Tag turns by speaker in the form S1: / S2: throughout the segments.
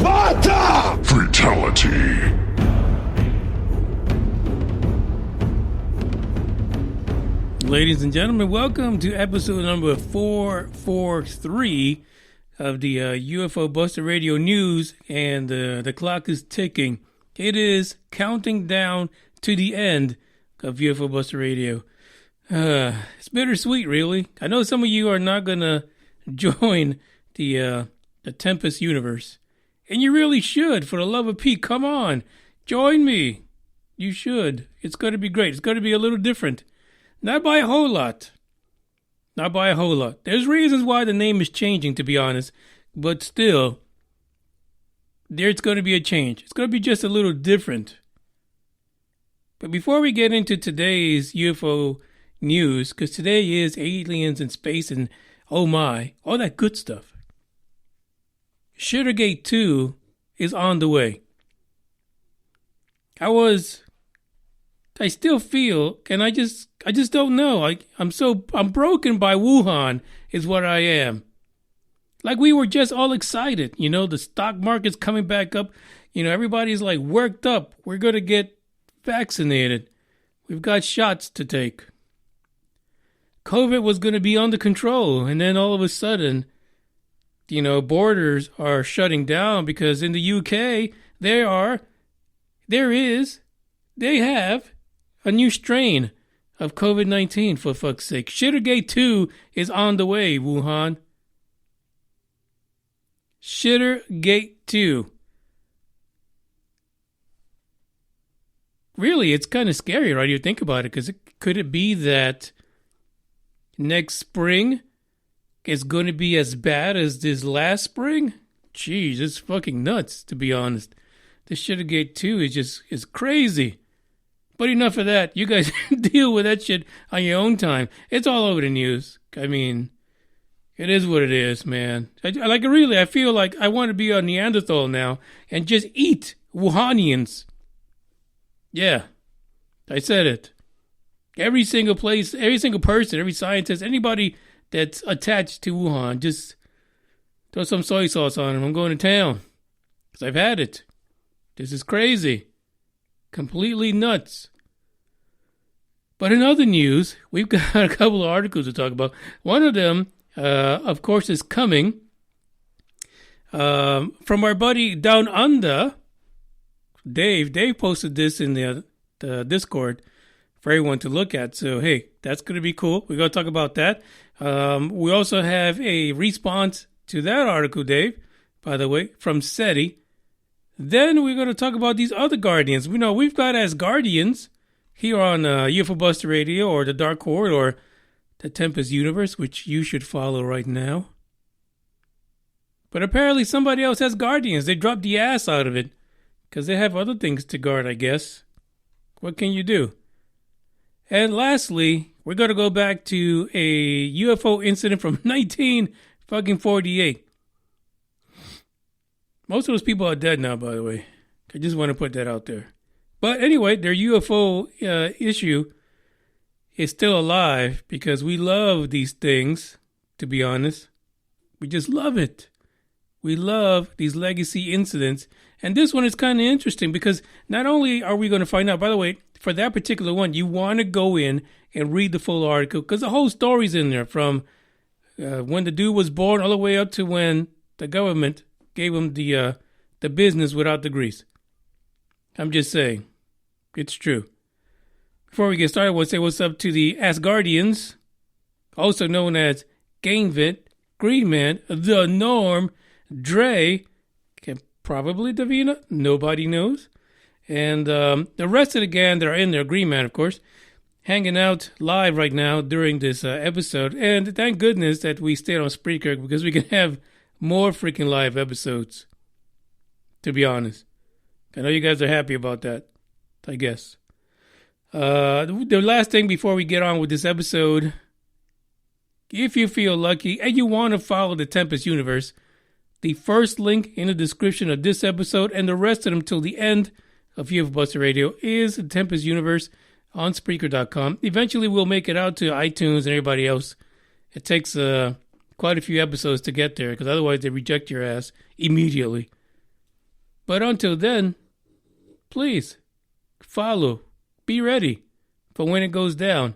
S1: Sparta! Fatality.
S2: Ladies and gentlemen, welcome to episode number 443 of the UFO Buster Radio News, and the clock is ticking. It is counting down to the end of UFO Buster Radio. It's bittersweet, really. I know some of you are not going to join the Tempest universe, and you really should. For the love of Pete, come on, join me. You should. It's going to be great. It's going to be a little different. Not by a whole lot. Not by a whole lot. There's reasons why the name is changing, to be honest. But still, there's going to be a change. It's going to be just a little different. But before we get into today's UFO news, because today is aliens and space and oh my, all that good stuff. Shittergate 2 is on the way. I still feel, and I just don't know. I'm broken by Wuhan is what I am. Like we were just all excited, the stock market's coming back up. Everybody's like worked up. We're going to get vaccinated. We've got shots to take. COVID was going to be under control. And then all of a sudden, borders are shutting down because in the UK, they have a new strain of COVID-19, for fuck's sake. Shittergate 2 is on the way, Wuhan. Shittergate 2. Really, it's kind of scary, right? You think about it, because could it be that next spring is going to be as bad as this last spring? Jeez, it's fucking nuts, to be honest. This Shittergate 2 is crazy. But enough of that. You guys deal with that shit on your own time. It's all over the news. I mean, it is what it is, man. I feel like I want to be a Neanderthal now and just eat Wuhanians. Yeah, I said it. Every single place, every single person, every scientist, anybody that's attached to Wuhan, just throw some soy sauce on them. I'm going to town. Because I've had it. This is crazy. Completely nuts. But in other news, we've got a couple of articles to talk about. One of them, of course, is coming from our buddy Down Under, Dave. Dave posted this in the Discord for everyone to look at. So, hey, that's going to be cool. We're going to talk about that. We also have a response to that article, Dave, by the way, from SETI. Then we're going to talk about these other Guardians. We've got as Guardians here on UFO Buster Radio or the Dark Horde or the Tempest Universe, which you should follow right now. But apparently somebody else has Guardians. They dropped the ass out of it because they have other things to guard, I guess. What can you do? And lastly, we're going to go back to a UFO incident from 1948. Most of those people are dead now, by the way. I just want to put that out there. But anyway, their UFO issue is still alive because we love these things, to be honest. We just love it. We love these legacy incidents. And this one is kind of interesting because not only are we going to find out, by the way, for that particular one, you want to go in and read the full article because the whole story's in there from when the dude was born all the way up to when the government gave him the business without the grease. I'm just saying. It's true. Before we get started, I want to say what's up to the Asgardians, also known as Gainvit, Greenman, The Norm, Dre, probably Davina, nobody knows. And the rest of the gang that are in there, Greenman, of course, hanging out live right now during this episode. And thank goodness that we stayed on Spreaker because we can have more freaking live episodes, to be honest. I know you guys are happy about that, I guess. The last thing before we get on with this episode, if you feel lucky and you want to follow the Tempest Universe, the first link in the description of this episode and the rest of them till the end of UFO Buster Radio is the Tempest Universe on Spreaker.com. Eventually we'll make it out to iTunes and everybody else. It takes quite a few episodes to get there because otherwise they reject your ass immediately. But until then, please follow. Be ready for when it goes down.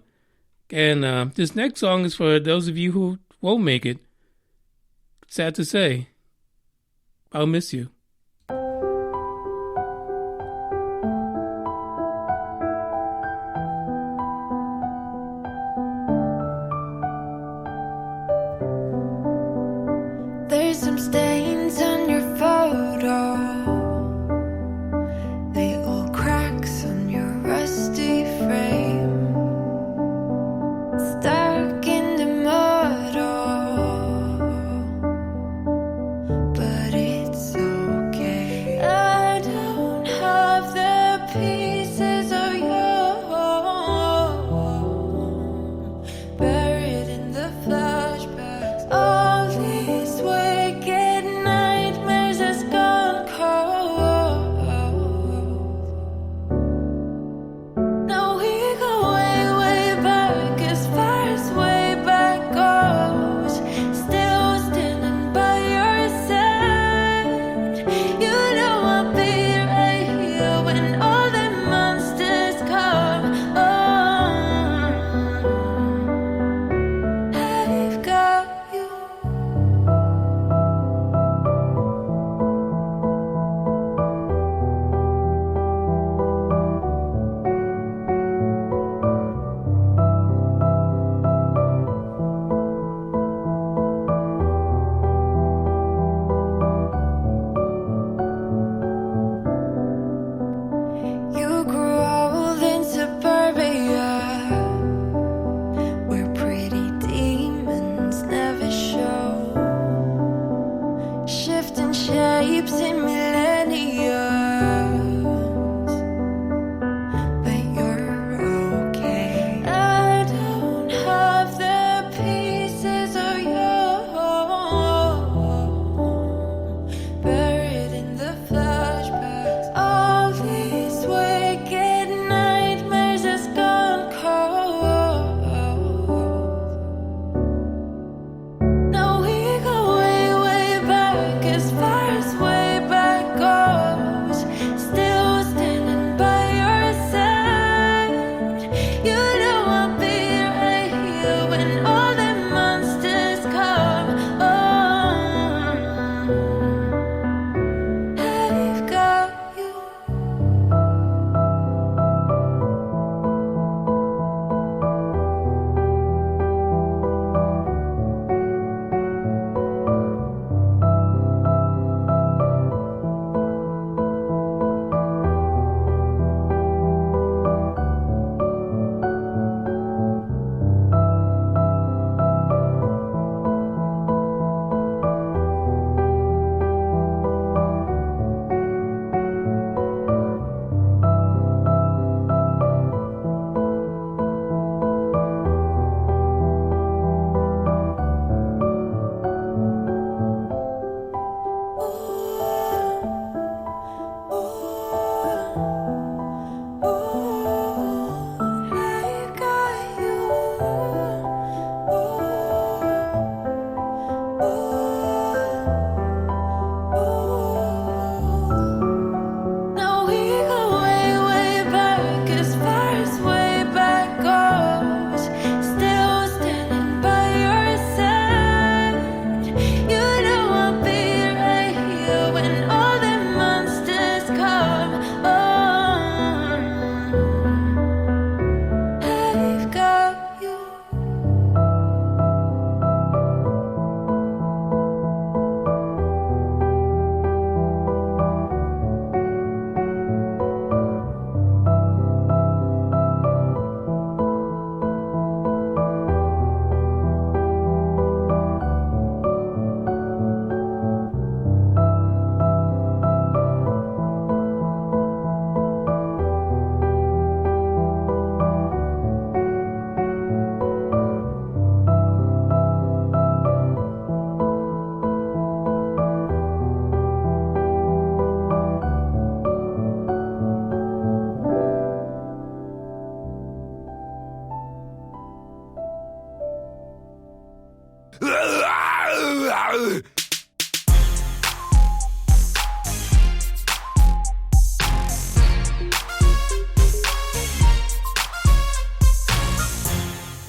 S2: And this next song is for those of you who won't make it. Sad to say, I'll miss you.
S3: There's some stains on your photo, little cracks on your rusty frame, stuck in the mud, oh, but it's okay.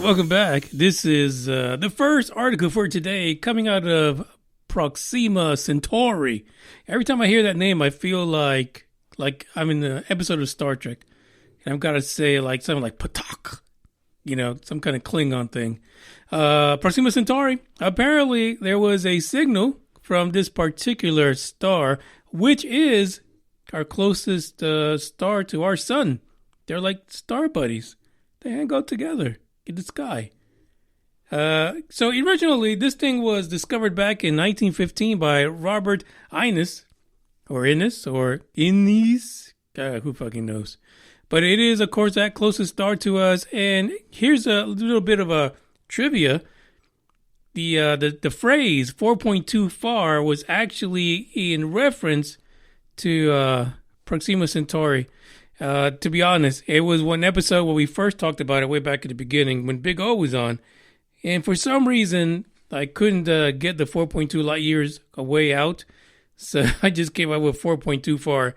S2: Welcome back. This is the first article for today coming out of Proxima Centauri. Every time I hear that name, I feel like I'm in the episode of Star Trek. And I've got to say like something like Patak, some kind of Klingon thing. Proxima Centauri, apparently there was a signal from this particular star, which is our closest star to our sun. They're like star buddies. They hang out together in the sky. So originally, this thing was discovered back in 1915 by Robert Innes, or Innes, who fucking knows. But it is, of course, that closest star to us. And here's a little bit of a trivia. The phrase 4.2 far was actually in reference to Proxima Centauri. To be honest, it was one episode where we first talked about it way back at the beginning when Big O was on. And for some reason, I couldn't get the 4.2 light years away out. So I just came up with 4.2 far.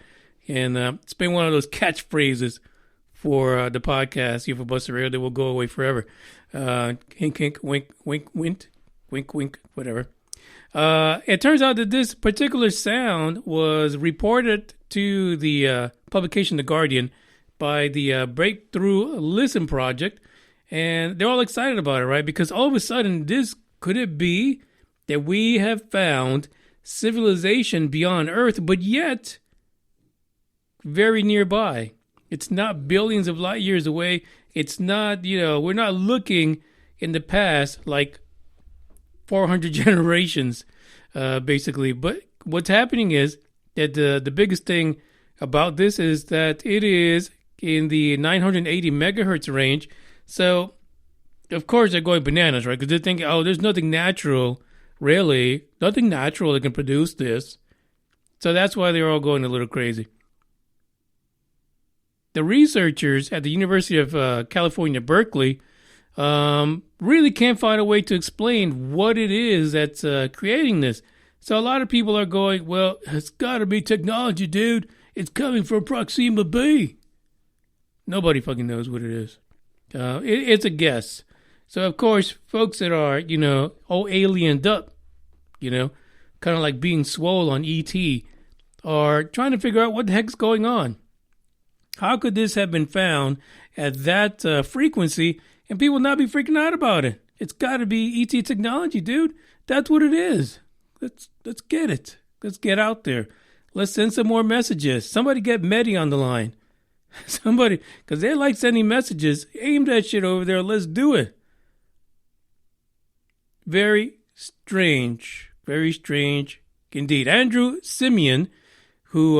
S2: And it's been one of those catchphrases for the podcast, UFO Buster Radio, that will go away forever. Hink, hink, wink, wink, wink, wink, wink, whatever. It turns out that this particular sound was reported to the publication The Guardian by the Breakthrough Listen Project, and they're all excited about it, right? Because all of a sudden, could it be that we have found civilization beyond Earth, but yet very nearby? It's not billions of light years away. It's not, we're not looking in the past like 400 generations, basically. But what's happening is that the biggest thing about this is that it is in the 980 megahertz range. So, of course, they're going bananas, right? Because they're thinking, there's nothing natural, really. Nothing natural that can produce this. So that's why they're all going a little crazy. The researchers at the University of California, Berkeley, really can't find a way to explain what it is that's creating this. So a lot of people are going, well, it's got to be technology, dude. It's coming from Proxima B. Nobody fucking knows what it is. It's a guess. So, of course, folks that are, all aliened up, kind of like being swole on E.T., are trying to figure out what the heck's going on. How could this have been found at that frequency and people not be freaking out about it? It's got to be ET technology, dude. That's what it is. Let's get it. Let's get out there. Let's send some more messages. Somebody get Medi on the line. Somebody, because they like sending messages. Aim that shit over there. Let's do it. Very strange. Very strange indeed. Andrew Simeon, who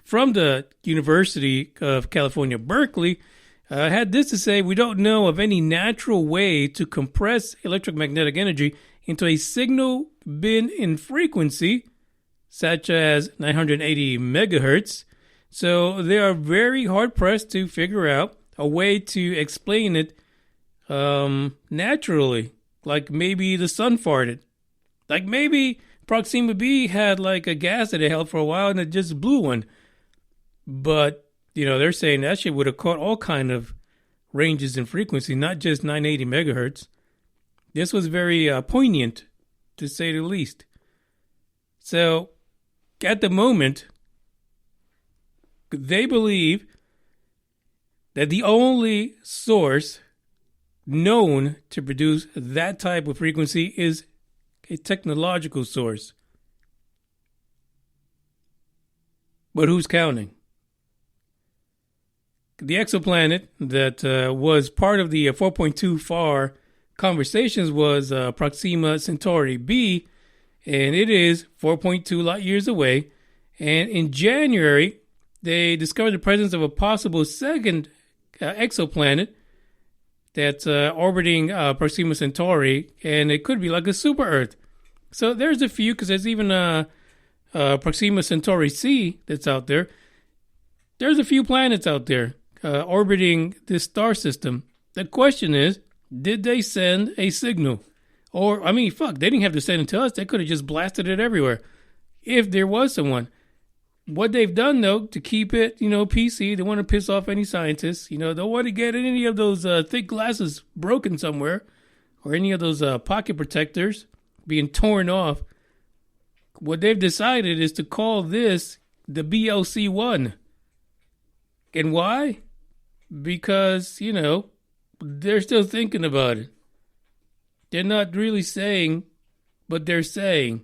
S2: from the University of California, Berkeley, had this to say: we don't know of any natural way to compress electromagnetic energy into a signal bin in frequency, such as 980 megahertz. So they are very hard-pressed to figure out a way to explain it naturally. Like maybe the sun farted. Like maybe Proxima B had like a gas that it held for a while and it just blew one. But, they're saying that shit would have caught all kind of ranges in frequency, not just 980 megahertz. This was very poignant, to say the least. So, at the moment, they believe that the only source known to produce that type of frequency is a technological source. But who's counting? The exoplanet that was part of the 4.2 far conversations was Proxima Centauri B, and it is 4.2 light years away. And in January, they discovered the presence of a possible second exoplanet that's orbiting Proxima Centauri, and it could be like a super Earth. So there's a few, because there's even Proxima Centauri C that's out there. There's a few planets out there orbiting this star system. The question is, did they send a signal? Or, they didn't have to send it to us. They could have just blasted it everywhere. If there was someone. what they've done, though, to keep it, PC, they want to piss off any scientists. Don't want to get any of those thick glasses broken somewhere or any of those pocket protectors being torn off. What they've decided is to call this the BLC-1. And why? Because, they're still thinking about it. They're not really saying, but they're saying.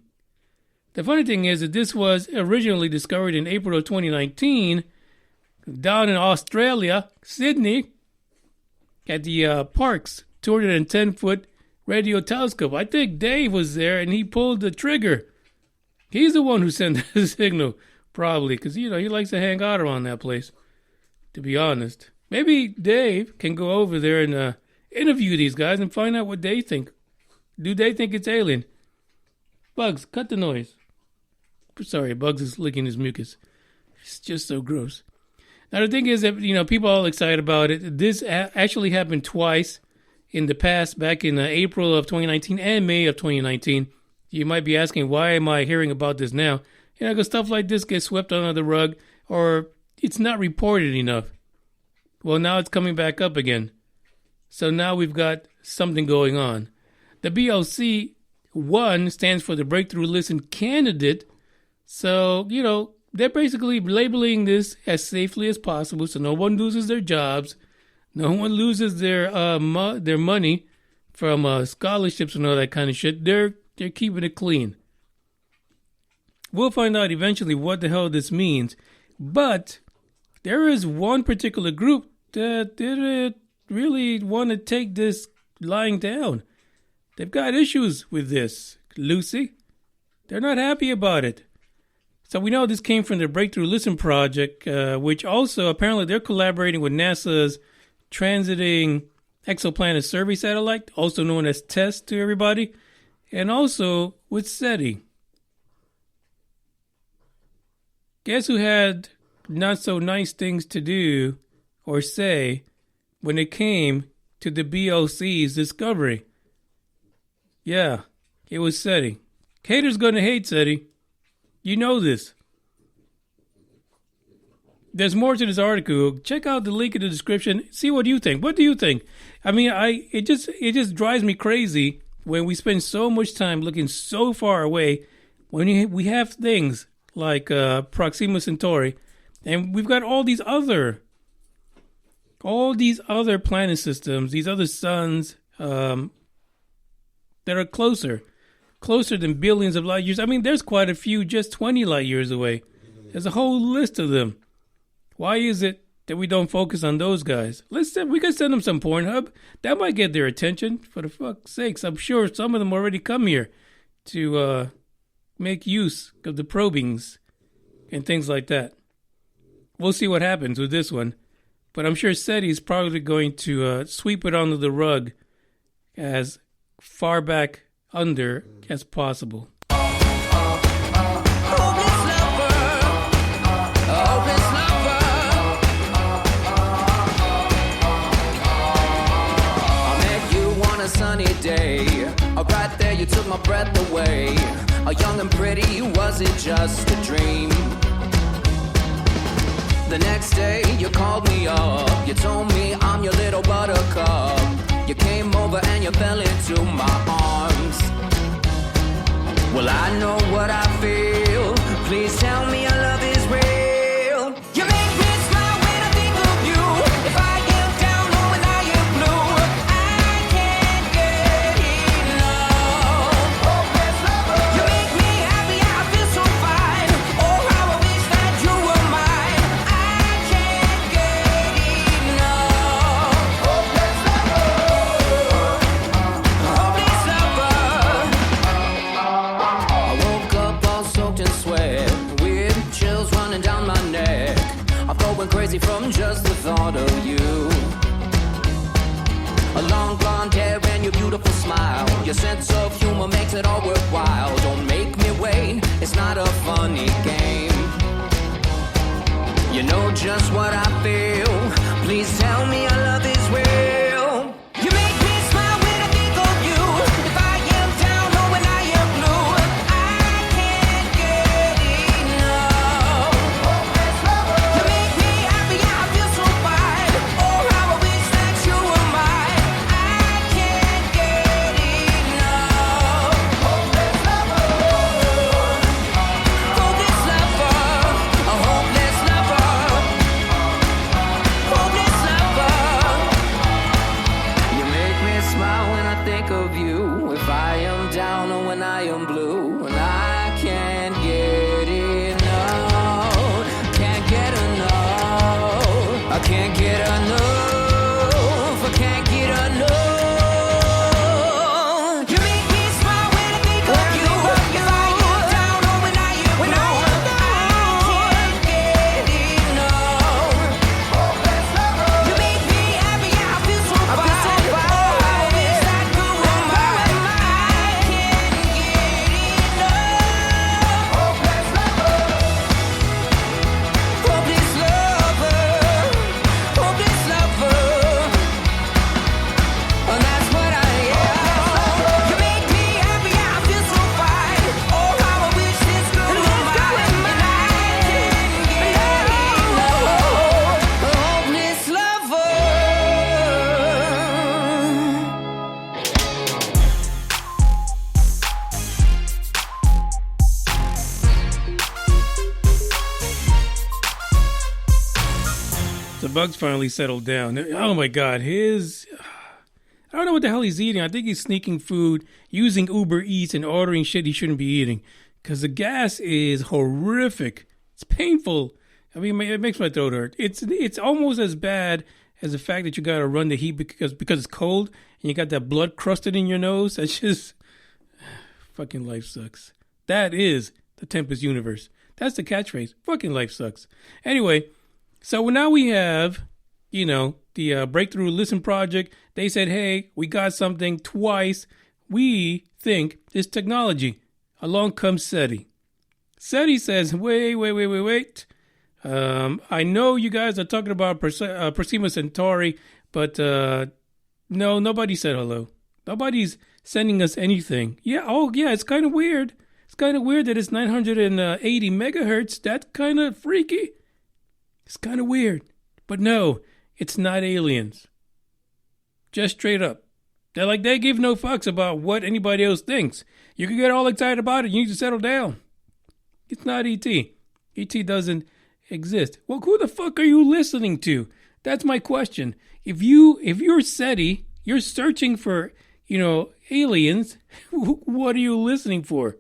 S2: The funny thing is that this was originally discovered in April of 2019 down in Australia, Sydney, at the Parkes 210-foot radio telescope. I think Dave was there and he pulled the trigger. He's the one who sent the signal, probably, because, he likes to hang out around that place, to be honest. Maybe Dave can go over there and interview these guys and find out what they think. Do they think it's alien? Bugs, cut the noise. Sorry, Bugs is licking his mucus. It's just so gross. Now, the thing is that, people are all excited about it. This actually happened twice in the past, back in April of 2019 and May of 2019. You might be asking, why am I hearing about this now? Because stuff like this gets swept under the rug or it's not reported enough. Well, now it's coming back up again. So now we've got something going on. The BLC-1 stands for the Breakthrough Listen Candidate. So, they're basically labeling this as safely as possible so no one loses their jobs, no one loses their money from scholarships and all that kind of shit. They're keeping it clean. We'll find out eventually what the hell this means. But there is one particular group that didn't really want to take this lying down. They've got issues with this, Lucy. They're not happy about it. So we know this came from the Breakthrough Listen Project, which also apparently they're collaborating with NASA's Transiting Exoplanet Survey Satellite, also known as TESS to everybody, and also with SETI. Guess who had not so nice things to do or say when it came to the BLC's discovery? Yeah, it was SETI. Haters gonna hate SETI. You know this. There's more to this article. Check out the link in the description. See what you think. What do you think? I mean, it just drives me crazy when we spend so much time looking so far away when we have things like Proxima Centauri, and we've got all these other planet systems, these other suns that are closer than billions of light years. I mean, there's quite a few just 20 light years away. There's a whole list of them. Why is it that we don't focus on those guys? We could send them some Pornhub. That might get their attention. For the fuck's sakes, I'm sure some of them already come here to make use of the probings and things like that. We'll see what happens with this one. But I'm sure SETI is probably going to sweep it under the rug as far back under as possible.
S4: Sunny day, right there you took my breath away. Young and pretty, was it just a dream? The next day you called me up, you told me I'm your little buttercup. You came over and you fell into my arms. Well, I know what I feel. Please tell me your love is real. You make me smile when I think of you. If I am down or when I am blue, I can't get enough. You make me happy, I feel so fine. Oh, how I wish that you were mine. I can't get enough. Hopeless lover. I woke up all soaked in sweat, with chills running down my neck. I'm going crazy from just the thought of you. A long blonde hair and your beautiful smile. Your sense of humor makes it all worthwhile. Don't make me wait, it's not a funny game. You know just what I feel. Please tell me our love is real. You make me smile when I think of you. If I am down or when I am blue, I can't get enough.
S2: The bugs finally settled down. Oh my God, I don't know what the hell he's eating. I think he's sneaking food, using Uber Eats, and ordering shit he shouldn't be eating. Because the gas is horrific. It's painful. I mean, it makes my throat hurt. It's almost as bad as the fact that you got to run the heat because it's cold and you got that blood crusted in your nose. That's just fucking life sucks. That is the Tempest universe. That's the catchphrase. Fucking life sucks. Anyway, so now we have, the Breakthrough Listen Project. They said, hey, we got something twice. We think it's technology. Along comes SETI. SETI says, wait. I know you guys are talking about Proxima Centauri, but no, nobody said hello. Nobody's sending us anything. Yeah, it's kind of weird. It's kind of weird that it's 980 megahertz. That's kind of freaky. It's kind of weird. But no, it's not aliens. Just straight up. They give no fucks about what anybody else thinks. You can get all excited about it. You need to settle down. It's not E.T. E.T. doesn't exist. Well, who the fuck are you listening to? That's my question. If you're SETI, you're searching for, aliens, what are you listening for?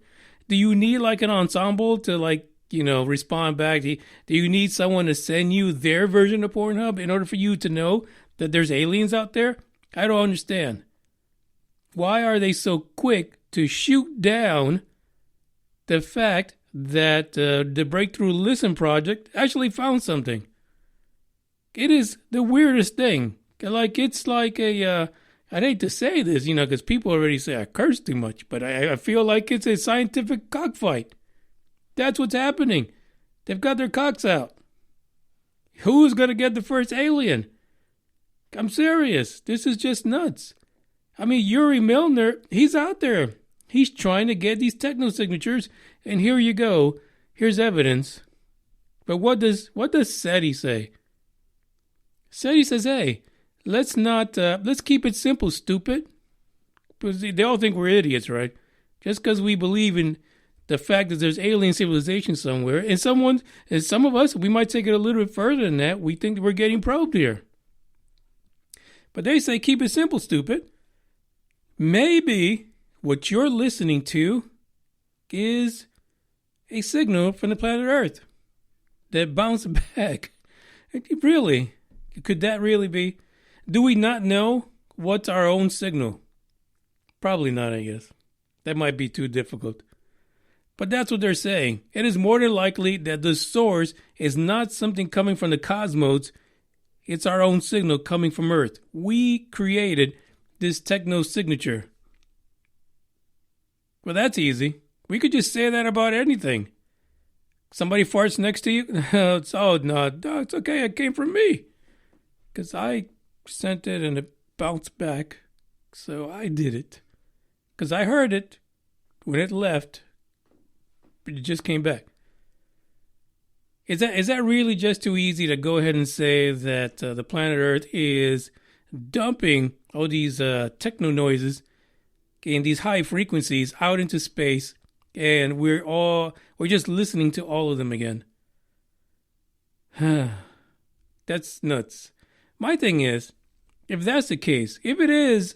S2: Do you need an ensemble to respond back? Do you need someone to send you their version of Pornhub in order for you to know that there's aliens out there? I don't understand. Why are they so quick to shoot down the fact that the Breakthrough Listen Project actually found something? It is the weirdest thing. It's like I'd hate to say this, because people already say I curse too much, but I feel like it's a scientific cockfight. That's what's happening. They've got their cocks out. Who's going to get the first alien? I'm serious. This is just nuts. I mean, Yuri Milner, he's out there. He's trying to get these techno signatures, and here you go. Here's evidence. But what does SETI say? SETI says, hey, let's keep it simple, stupid. Because they all think we're idiots, right? Just because we believe in the fact that there's alien civilization somewhere, and some of us, we might take it a little bit further than that. We think that we're getting probed here. But they say, keep it simple, stupid. Maybe what you're listening to is a signal from the planet Earth that bounced back. Really? Could that really be? Do we not know what's our own signal? Probably not, I guess. That might be too difficult. But that's what they're saying. It is more than likely that the source is not something coming from the cosmos. It's our own signal coming from Earth. We created this techno signature. Well, that's easy. We could just say that about anything. Somebody farts next to you? No, it's okay. It came from me. Because I sent it and it bounced back. So I did it. Because I heard it when it left. But it just came back. Is that really just too easy to go ahead and say that the planet Earth is dumping all these techno noises and these high frequencies out into space, and we're just listening to all of them again? That's nuts. My thing is, if that's the case, if it is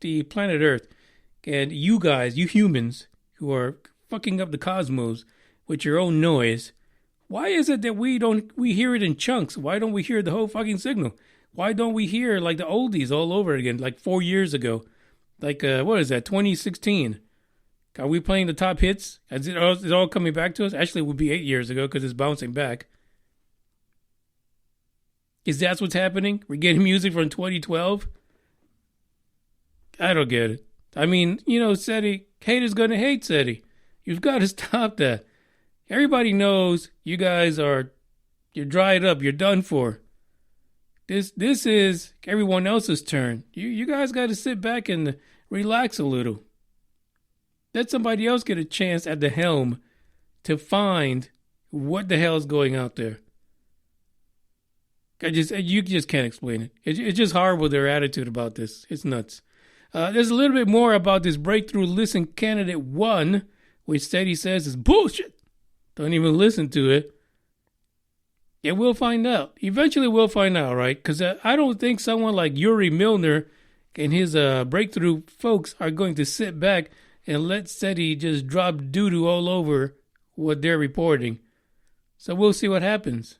S2: the planet Earth, and you guys, you humans, who are fucking up the cosmos with your own noise, why is it that we hear it in chunks? Why don't we hear the whole fucking signal? Why don't we hear the oldies all over again, 4 years ago? What is that, 2016? Are we playing the top hits? Is it all coming back to us? Actually, it would be 8 years ago because it's bouncing back. Is that what's happening? We're getting music from 2012? I don't get it. I mean, SETI, haters gonna hate SETI. You've got to stop that. Everybody knows you guys you're dried up. You're done for. This is everyone else's turn. You guys got to sit back and relax a little. Let somebody else get a chance at the helm to find what the hell is going out there. You just can't explain it. It's just horrible, their attitude about this. It's nuts. There's a little bit more about this Breakthrough Listen Candidate 1, which SETI says is bullshit. Don't even listen to it. Yeah, we'll find out. Eventually, we'll find out, right? Because I don't think someone like Yuri Milner and his breakthrough folks are going to sit back and let SETI just drop doo-doo all over what they're reporting. So we'll see what happens.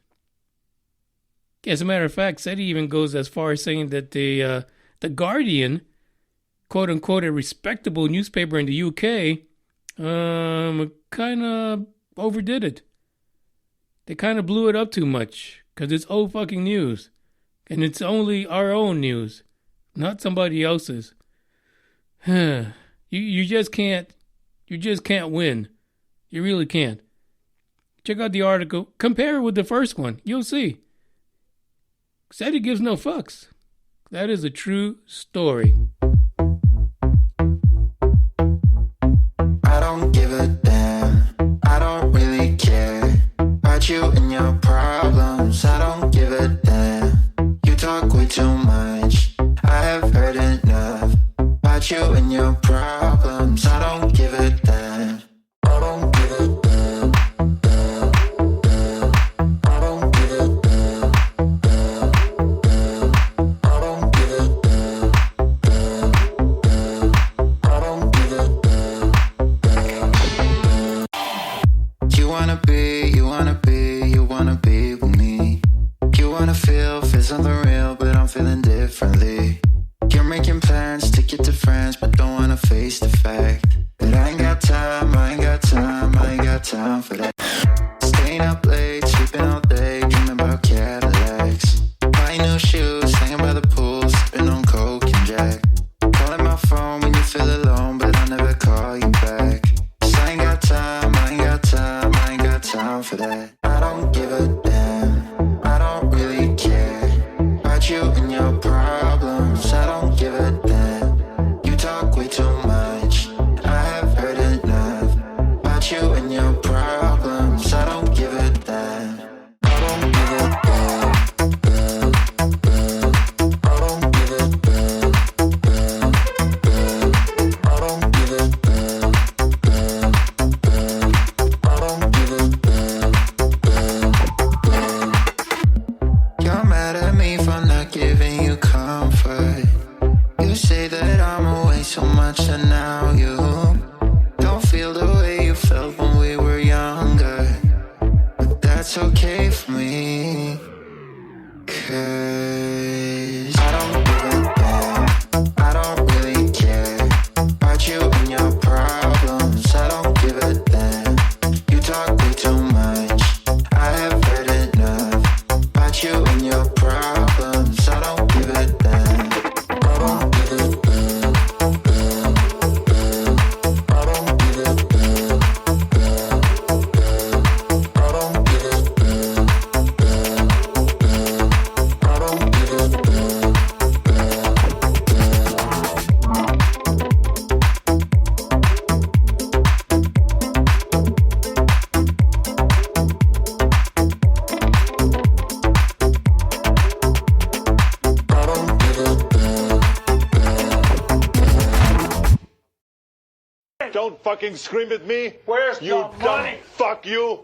S2: As a matter of fact, SETI even goes as far as saying that the Guardian, quote-unquote, a respectable newspaper in the UK, kind of overdid it. They kind of blew it up too much because it's old fucking news. And it's only our own news, not somebody else's. You just can't win. You really can't. Check out the article. Compare it with the first one. You'll see. SETI gives no fucks. That is a true story.
S5: I don't give a damn. I don't really care about you and your problems. I don't give a damn. You talk way too much. I have heard enough about you and your problems. I don't give a damn. I don't give a damn. I don't give a damn. I don't give a damn. I don't give a damn. You wanna be with me. You wanna feel something real, but I'm feeling differently. You're making plans to get to France, but don't wanna face the fact that I ain't got time, I ain't got time, I ain't got time for that. Staying up late, sleeping all day, dreaming about Cadillacs. Buying new shoes, hanging by the pool, sipping on Coke and Jack. Calling my phone when you feel alone, but I'll never call you back. 'Cause I ain't got time, I ain't got time, I ain't got time for that. I don't give a damn, I don't really care about you and your problems. I don't give a damn. You talk way too much. I have heard enough about you and your problems. I don't give a damn. I don't give a damn. I don't give a damn. I don't give a damn. I don't give a damn. You're mad at me for not giving you comfort. You say that I'm away so much and now you don't feel the way you felt when we were younger. But that's okay for me, 'cause I don't give a damn. I don't really care about you and your problems. I don't give a damn. You talk way too much. I have heard enough about you and your problems. I don't give a damn. I don't give a damn. I don't give a damn. I don't give a damn. I don't give a damn. I don't give a damn.
S6: Don't fucking scream at me.
S7: Where's
S6: you
S7: the
S6: dumb
S7: money?
S6: fuck you?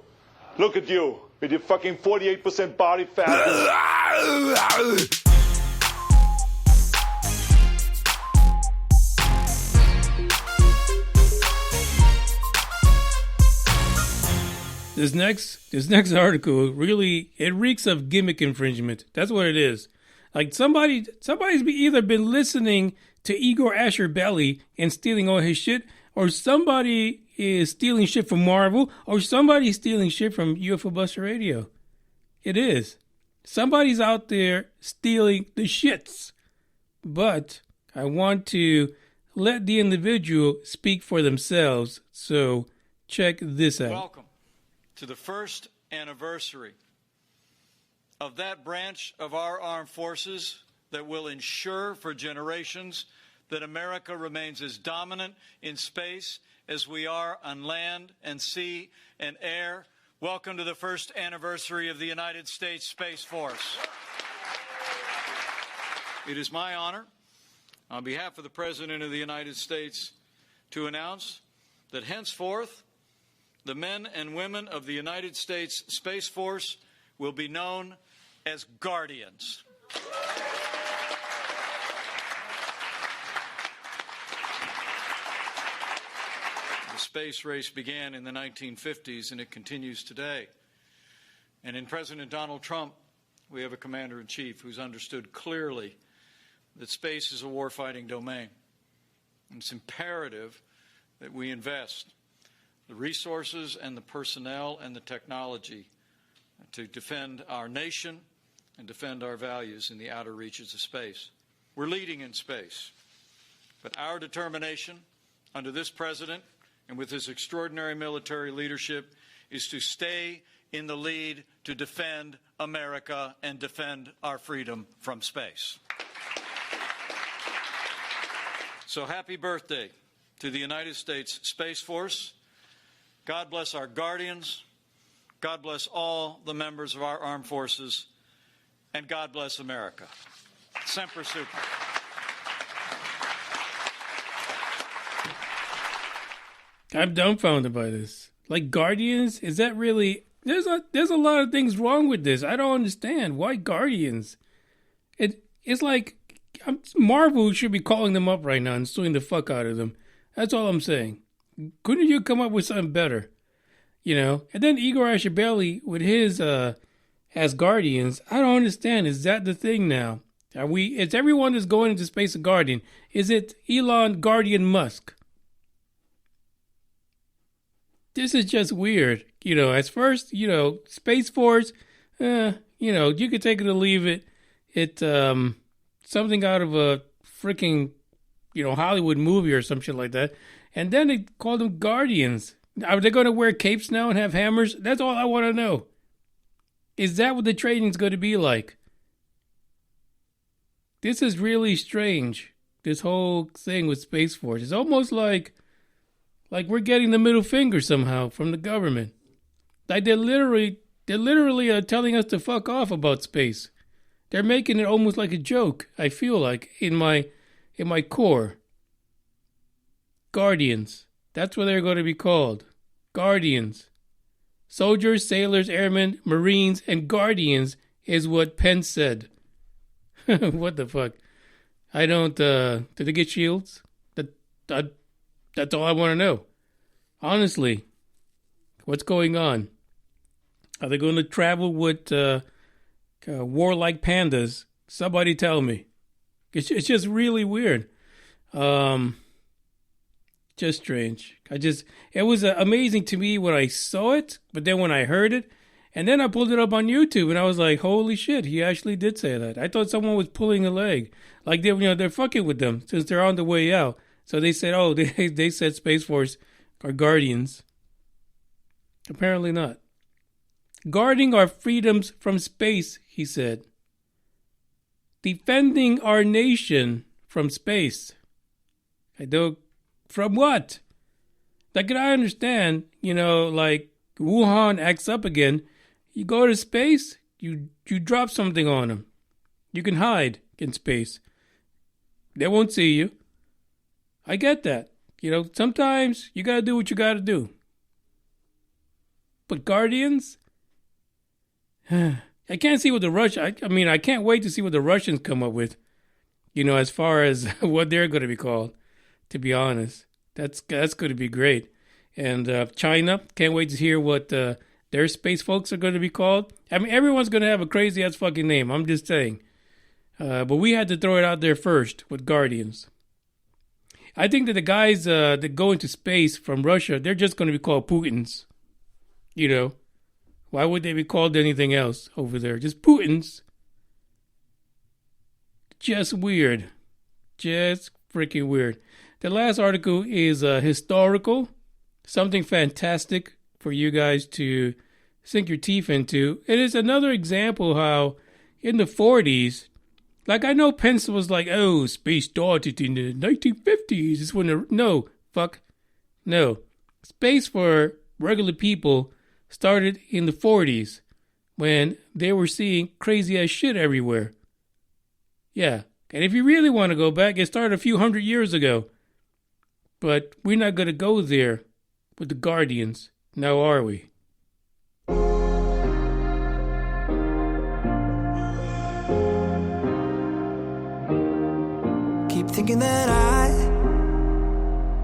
S6: Look at you with your fucking 48% body fat.
S2: This next article really, it reeks of gimmick infringement. That's what it is. Like somebody's either been listening to Igor Asher Belly and stealing all his shit, or somebody is stealing shit from Marvel, or somebody's stealing shit from UFO Buster Radio. It is. Somebody's out there stealing the shits. But I want to let the individual speak for themselves. So check this out.
S8: Welcome to the first anniversary of that branch of our armed forces that will ensure for generations that America remains as dominant in space as we are on land and sea and air. Welcome to the first anniversary of the United States Space Force. It is my honor, on behalf of the President of the United States, to announce that henceforth, the men and women of the United States Space Force will be known as guardians. The space race began in the 1950s and it continues today. And in President Donald Trump, we have a commander-in-chief who's understood clearly that space is a warfighting domain. And it's imperative that we invest the resources and the personnel and the technology to defend our nation and defend our values in the outer reaches of space. We're leading in space, but our determination under this president and with his extraordinary military leadership is to stay in the lead to defend America and defend our freedom from space. So happy birthday to the United States Space Force. God bless our guardians. God bless all the members of our armed forces. And God bless America. Semper Super.
S2: I'm dumbfounded by this. Like Guardians? Is that really... There's a lot of things wrong with this. I don't understand. Why Guardians? It's like... Marvel should be calling them up right now and suing the fuck out of them. That's all I'm saying. Couldn't you come up with something better? You know? And then Igor Ashabeli with his as Guardians. I don't understand. Is that the thing now? Is everyone that's going into space a Guardian? Is it Elon Guardian Musk? This is just weird. You know, as first, you know, Space Force, you know, you could take it or leave it. It's something out of a freaking, you know, Hollywood movie or some shit like that. And then they called them Guardians. Are they going to wear capes now and have hammers? That's all I want to know. Is that what the training's going to be like? This is really strange. This whole thing with Space Force. It's almost like we're getting the middle finger somehow from the government. Like they're literally telling us to fuck off about space. They're making it almost like a joke. I feel like in my core. Guardians. That's what they're going to be called. Guardians. Soldiers, sailors, airmen, Marines, and Guardians is what Pence said. What the fuck? I don't, did they get shields? That's all I want to know. Honestly, what's going on? Are they going to travel with warlike pandas? Somebody tell me. It's just really weird. Just strange. It was amazing to me when I saw it, but then when I heard it, and then I pulled it up on YouTube, and I was like, holy shit, he actually did say that. I thought someone was pulling a leg. Like, they're fucking with them since they're on the way out. So they said, oh, they said Space Force are Guardians. Apparently not. Guarding our freedoms from space, he said. Defending our nation from space. From what? Like, I understand, you know, like Wuhan acts up again. You go to space, you drop something on them. You can hide in space. They won't see you. I get that. You know, sometimes you gotta do what you gotta do. But Guardians? I can't see what I can't wait to see what the Russians come up with. You know, as far as what they're going to be called, to be honest. That's going to be great. And China, can't wait to hear what their space folks are going to be called. I mean, everyone's going to have a crazy-ass fucking name, I'm just saying. But we had to throw it out there first with Guardians. I think that the guys that go into space from Russia, they're just going to be called Putins. You know, why would they be called anything else over there? Just Putins. Just weird. Just freaking weird. The last article is historical. Something fantastic for you guys to sink your teeth into. It is another example how in the 40s, like I know Pence was like, oh, space started in the 1950s. It's when no. Space for regular people started in the 40s when they were seeing crazy ass shit everywhere. Yeah. And if you really want to go back, it started a few hundred years ago. But we're not going to go there with the Guardians. Now are we?
S5: thinking that I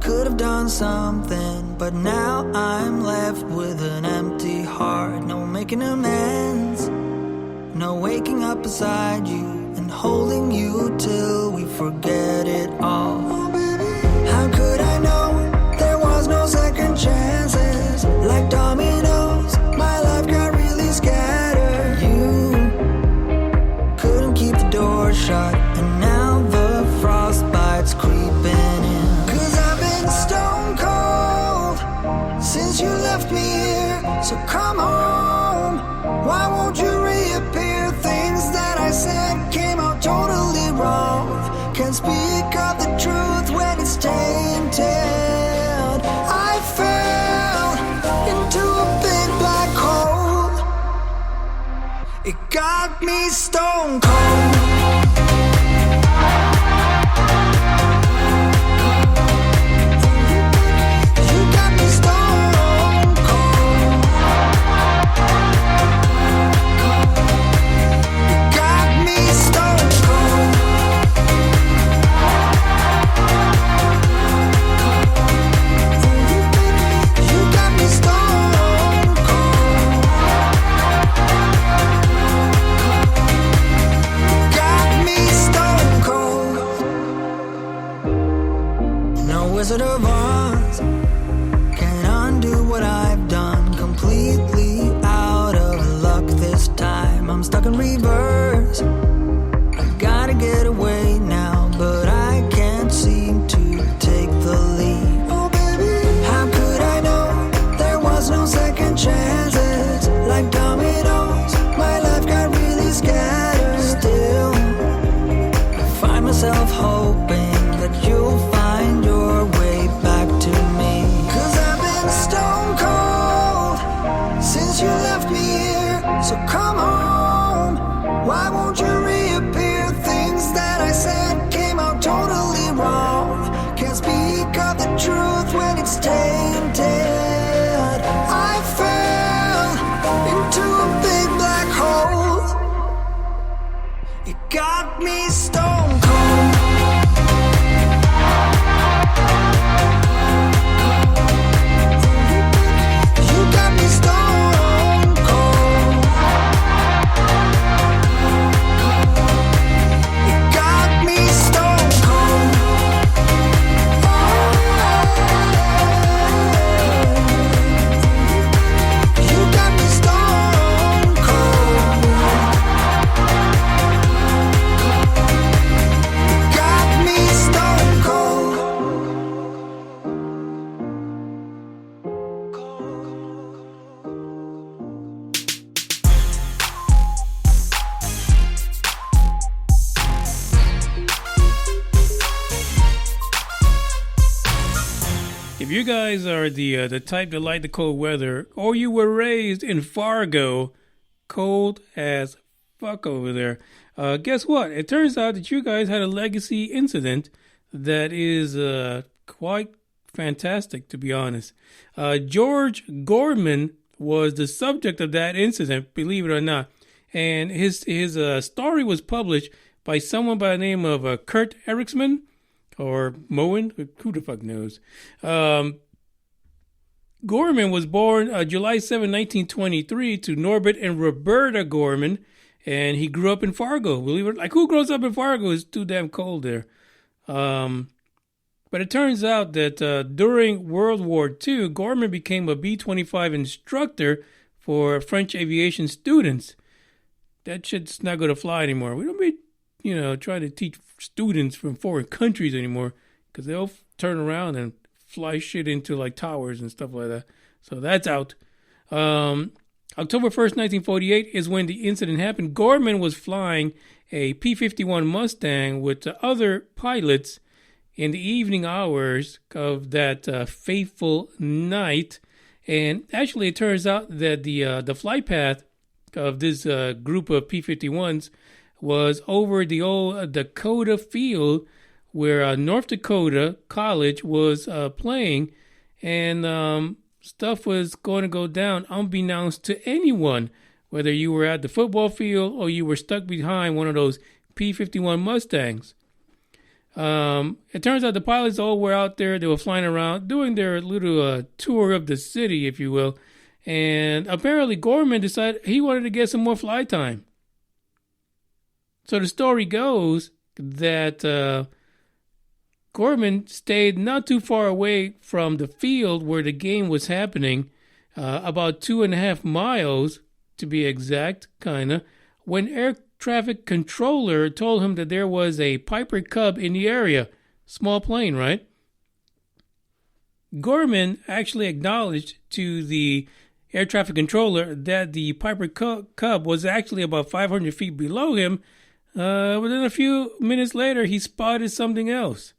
S5: could have done something, but now I'm left with an empty heart. No making amends, no waking up beside you and holding you till we forget it all. How could I know there was no second chances? Like dominoes, my life got really scattered. You couldn't keep the door shut, and now the frostbite's creeping in. 'Cause I've been stone cold since you left me here. So come home, why won't you reappear? Things that I said came out totally wrong. Can't speak of the truth when it's tainted. I fell into a big black hole. It got me stone cold. You got me stone cold. You got me stone cold. You got me stone cold. Got me stone cold. No Wizard of Oz can undo what I've done. Completely out of luck this time. I'm stuck in reverse. I gotta get away now, but I can't seem to take the lead. Oh baby, how could I know there was no second chances? Like dominoes, my life got really scattered. Still, I find myself hoping that you'll find your way back to me. 'Cause I've been stone cold since you left me here. So come home, why won't you reappear? Things that I said came out totally wrong. Can't speak of the truth when it's tainted. I fell into a big black hole. It got me stone cold. You got me stone cold. You got me stone cold. You got me stone cold. Got me stone cold.
S2: If you guys are the type that like the cold weather, or you were raised in Fargo, cold as fuck over there, guess what? It turns out that you guys had a legacy incident that is quite fantastic, to be honest. George Gorman was the subject of that incident, believe it or not, and his story was published by someone by the name of Kurt Eriksman. Or Moen, who the fuck knows? Gorman was born July 7, 1923 to Norbert and Roberta Gorman, and he grew up in Fargo. Believe it, like who grows up in Fargo? It's too damn cold there. But it turns out that during World War II, Gorman became a B-25 instructor for French aviation students. That shit's not going to fly anymore. We don't be, trying to teach students from foreign countries anymore, because they'll turn around and fly shit into like towers and stuff like that. So that's out. October 1st, 1948 is when the incident happened. Gorman was flying a P-51 Mustang with the other pilots in the evening hours of that fateful night. And actually, it turns out that the flight path of this group of P-51s was over the old Dakota field where North Dakota College was playing, and stuff was going to go down unbeknownst to anyone, whether you were at the football field or you were stuck behind one of those P-51 Mustangs. It turns out the pilots all were out there. They were flying around, doing their little tour of the city, if you will. And apparently Gorman decided he wanted to get some more flight time. So the story goes that Gorman stayed not too far away from the field where the game was happening, about 2.5 miles to be exact, kinda, when air traffic controller told him that there was a Piper Cub in the area. Small plane, right? Gorman actually acknowledged to the air traffic controller that the Piper Cub was actually about 500 feet below him. But then a few minutes later, he spotted something else.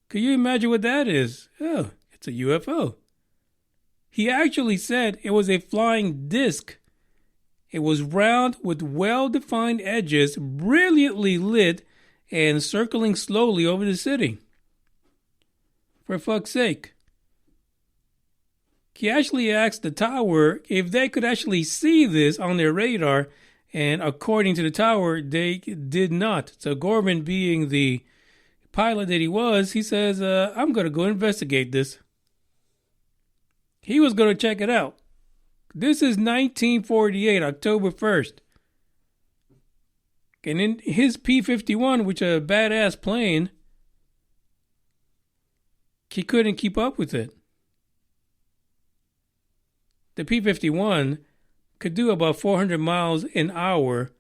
S2: Can you imagine what that is? Oh, it's a UFO. He actually said it was a flying disc. It was round with well-defined edges, brilliantly lit, and circling slowly over the city. For fuck's sake. He actually asked the tower if they could actually see this on their radar, and according to the tower, they did not. So Gorman, being the pilot that he was, he says, I'm going to go investigate this. He was going to check it out. This is 1948, October 1st. And in his P-51, which is a badass plane, he couldn't keep up with it. The P-51 could do about 400 miles an hour.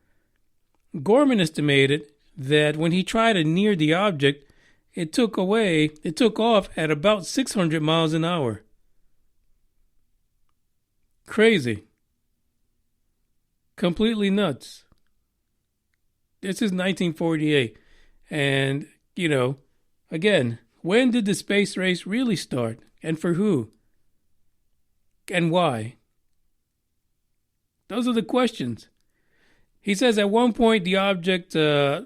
S2: Gorman estimated that when he tried to near the object, it took off at about 600 miles an hour. Crazy. Completely nuts. This is 1948. And, again, when did the space race really start? And for who? And why? Those are the questions. He says at one point the object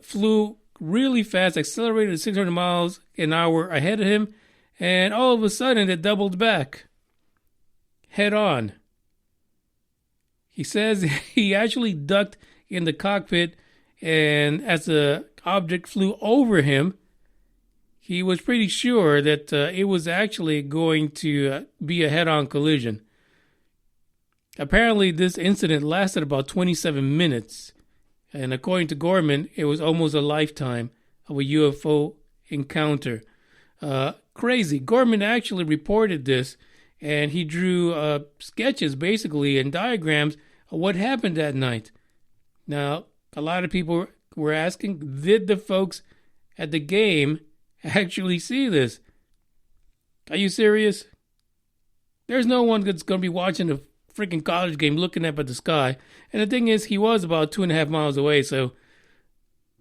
S2: flew really fast, accelerated at 600 miles an hour ahead of him, and all of a sudden it doubled back. Head on. He says he actually ducked in the cockpit, and as the object flew over him, he was pretty sure that it was actually going to be a head-on collision. Apparently, this incident lasted about 27 minutes, and according to Gorman, it was almost a lifetime of a UFO encounter. Crazy. Gorman actually reported this, and he drew sketches, basically, and diagrams of what happened that night. Now, a lot of people were asking, did the folks at the game actually see this? Are you serious? There's no one that's going to be watching a freaking college game looking up at the sky. And the thing is, he was about 2.5 miles away, so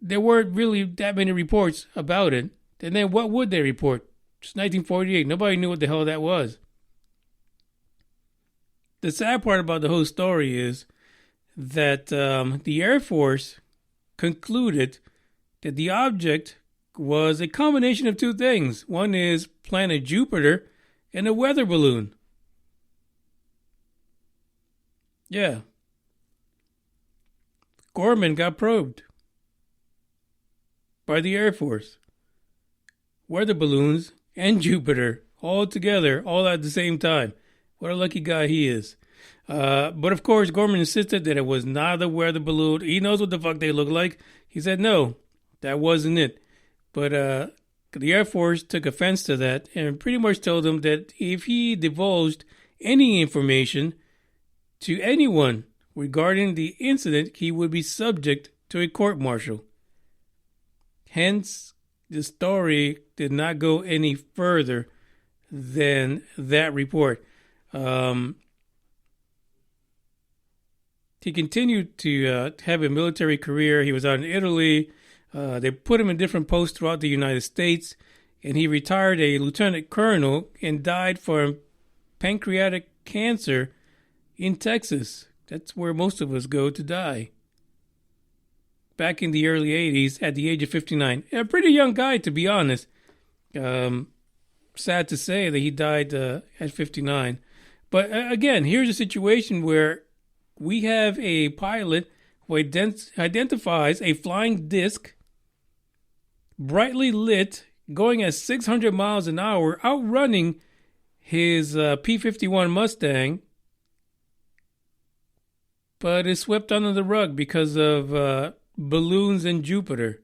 S2: there weren't really that many reports about it. And then what would they report? It's 1948. Nobody knew what the hell that was. The sad part about the whole story is that the Air Force concluded that the object was a combination of two things. One is planet Jupiter and a weather balloon. Yeah. Gorman got probed by the Air Force. Weather balloons and Jupiter all together, all at the same time. What a lucky guy he is. But of course, Gorman insisted that it was not a weather balloon. He knows what the fuck they look like. He said, no, that wasn't it. But the Air Force took offense to that and pretty much told him that if he divulged any information to anyone regarding the incident, he would be subject to a court-martial. Hence, the story did not go any further than that report. He continued to have a military career. He was out in Italy. They put him in different posts throughout the United States, and he retired a lieutenant colonel and died from pancreatic cancer in Texas. That's where most of us go to die. Back in the early 80s, at the age of 59. A pretty young guy, to be honest. Sad to say that he died at 59. But again, here's a situation where we have a pilot who identifies a flying disc brightly lit, going at 600 miles an hour, outrunning his P-51 Mustang, but is swept under the rug because of balloons in Jupiter.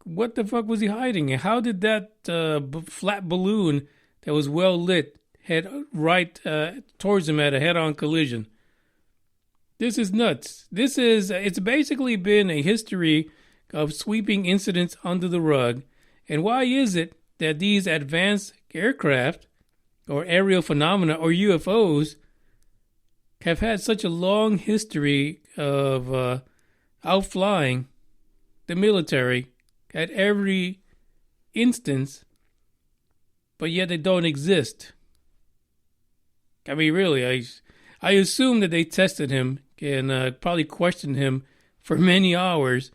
S2: What the fuck was he hiding? How did that flat balloon that was well lit head right towards him at a head-on collision? This is nuts. It's basically been a history of sweeping incidents under the rug. And why is it that these advanced aircraft or aerial phenomena or UFOs have had such a long history of outflying the military at every instance, but yet they don't exist? I mean, really, I assume that they tested him and probably questioned him for many hours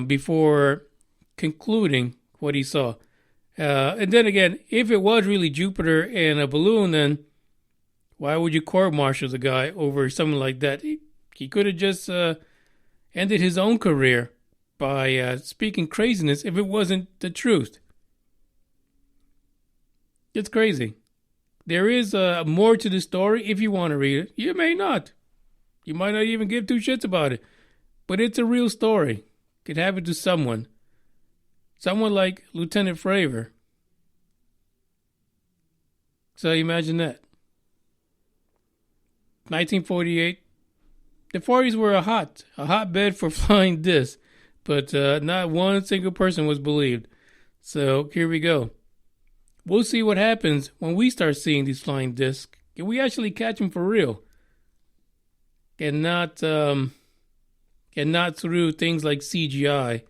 S2: before concluding what he saw. And then again, if it was really Jupiter and a balloon, then why would you court-martial the guy over something like that? He could have just ended his own career by speaking craziness if it wasn't the truth. It's crazy. There is more to the story if you want to read it. You may not. You might not even give two shits about it. But it's a real story. Could happen to someone. Someone like Lieutenant Fravor. So imagine that. 1948. The 40s were a hotbed for flying discs. But not one single person was believed. So here we go. We'll see what happens when we start seeing these flying discs. Can we actually catch them for real? And not through things like CGI,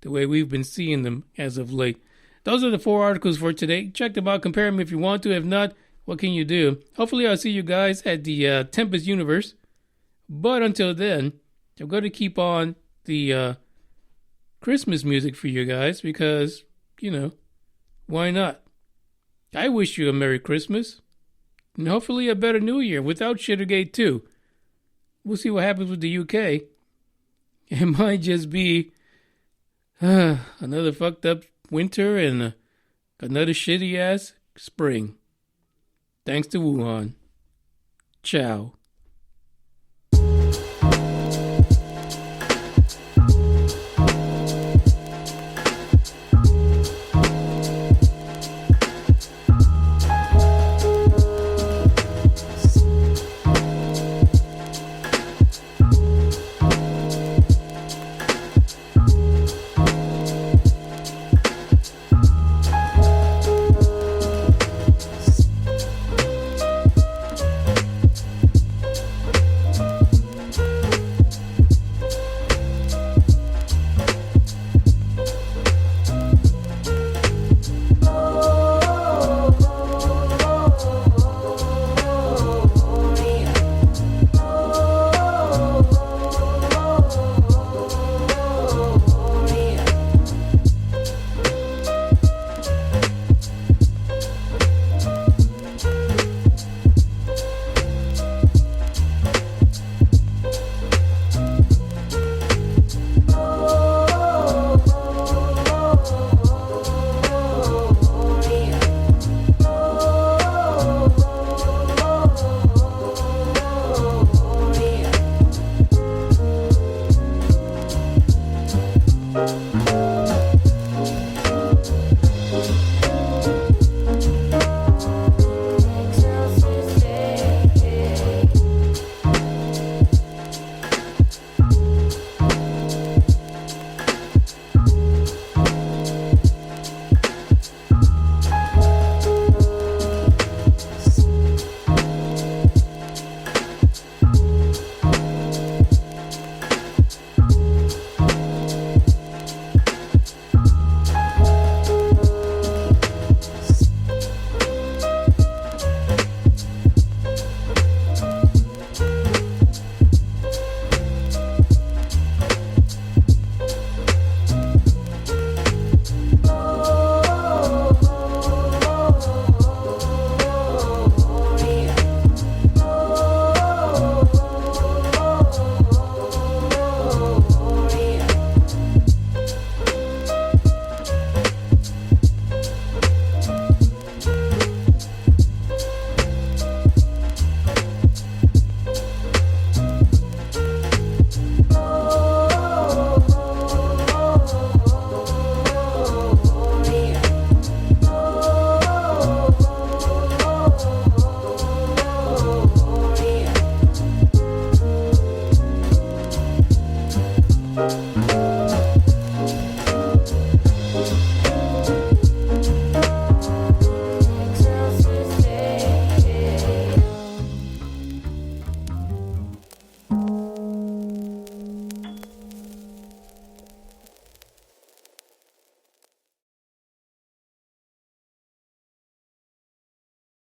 S2: the way we've been seeing them as of late. Those are the 4 articles for today. Check them out, compare them if you want to. If not, what can you do? Hopefully I'll see you guys at the Tempest Universe. But until then, I'm going to keep on the Christmas music for you guys because, why not? I wish you a Merry Christmas and hopefully a better New Year without Shittergate 2. We'll see what happens with the UK. It might just be another fucked up winter and another shitty ass spring. Thanks to Wuhan. Ciao.